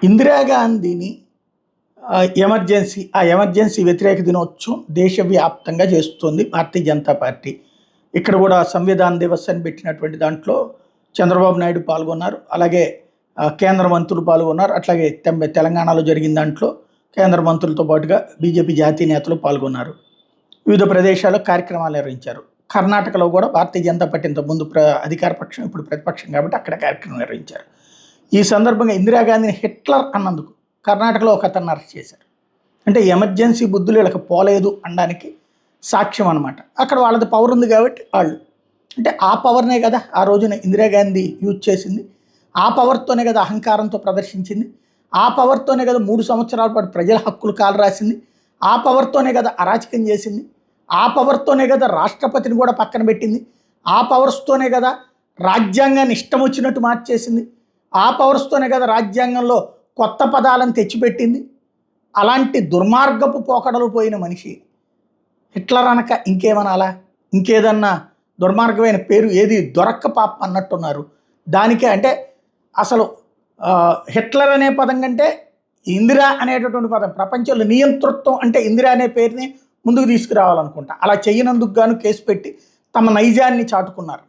ఇందిరాగాంధీని emergency వ్యతిరేక దినోత్సవం దేశవ్యాప్తంగా చేస్తుంది భారతీయ జనతా పార్టీ. ఇక్కడ కూడా సంవిధాన దివస్ అని పెట్టినటువంటి దాంట్లో చంద్రబాబు నాయుడు పాల్గొన్నారు, అలాగే కేంద్ర మంత్రులు పాల్గొన్నారు. అట్లాగే తెలంగాణలో జరిగిన దాంట్లో కేంద్ర మంత్రులతో పాటుగా బీజేపీ జాతీయ నేతలు పాల్గొన్నారు. వివిధ ప్రదేశాల్లో కార్యక్రమాలు నిర్వహించారు. కర్ణాటకలో కూడా భారతీయ జనతా పార్టీ ఇంతకుముందు అధికార పక్షం, ఇప్పుడు ప్రతిపక్షం కాబట్టి అక్కడ కార్యక్రమం నిర్వహించారు. ఈ సందర్భంగా ఇందిరాగాంధీని హిట్లర్ అన్నందుకు కర్ణాటకలో ఒక అతన్ని అరెస్ట్ చేశారు. అంటే ఎమర్జెన్సీ బుద్ధులు వీళ్ళకి పోలేదు అనడానికి సాక్ష్యం అనమాట. అక్కడ వాళ్ళది పవర్ ఉంది కాబట్టి వాళ్ళు, అంటే ఆ పవర్నే కదా ఆ రోజున ఇందిరాగాంధీ యూజ్ చేసింది, ఆ పవర్తోనే కదా అహంకారంతో ప్రదర్శించింది, ఆ పవర్తోనే కదా 3 సంవత్సరాల పాటు ప్రజల హక్కులు కాలు రాసింది, ఆ పవర్తోనే కదా అరాచకం చేసింది, ఆ పవర్తోనే కదా రాష్ట్రపతిని కూడా పక్కన పెట్టింది, ఆ పవర్స్తోనే కదా రాజ్యాంగాన్ని ఇష్టం వచ్చినట్టు మార్చేసింది, ఆ పవర్స్తోనే కదా రాజ్యాంగంలో కొత్త పదాలను తెచ్చిపెట్టింది. అలాంటి దుర్మార్గపు పోకడలు పోయిన మనిషి హిట్లర్ అనక ఇంకేమనాలా? ఇంకేదన్నా దుర్మార్గమైన పేరు ఏది దొరక్క పాప అన్నట్టున్నారు. దానికే అంటే అసలు హిట్లర్ అనే పదం కంటే ఇందిరా అనేటటువంటి పదం, ప్రపంచంలో నియంతృత్వం అంటే ఇందిరా అనే పేరుని ముందుకు తీసుకురావాలనుకుంటా. అలా చేయనందుకు గాను కేసు పెట్టి తమ నైజాన్ని చాటుకున్నారు.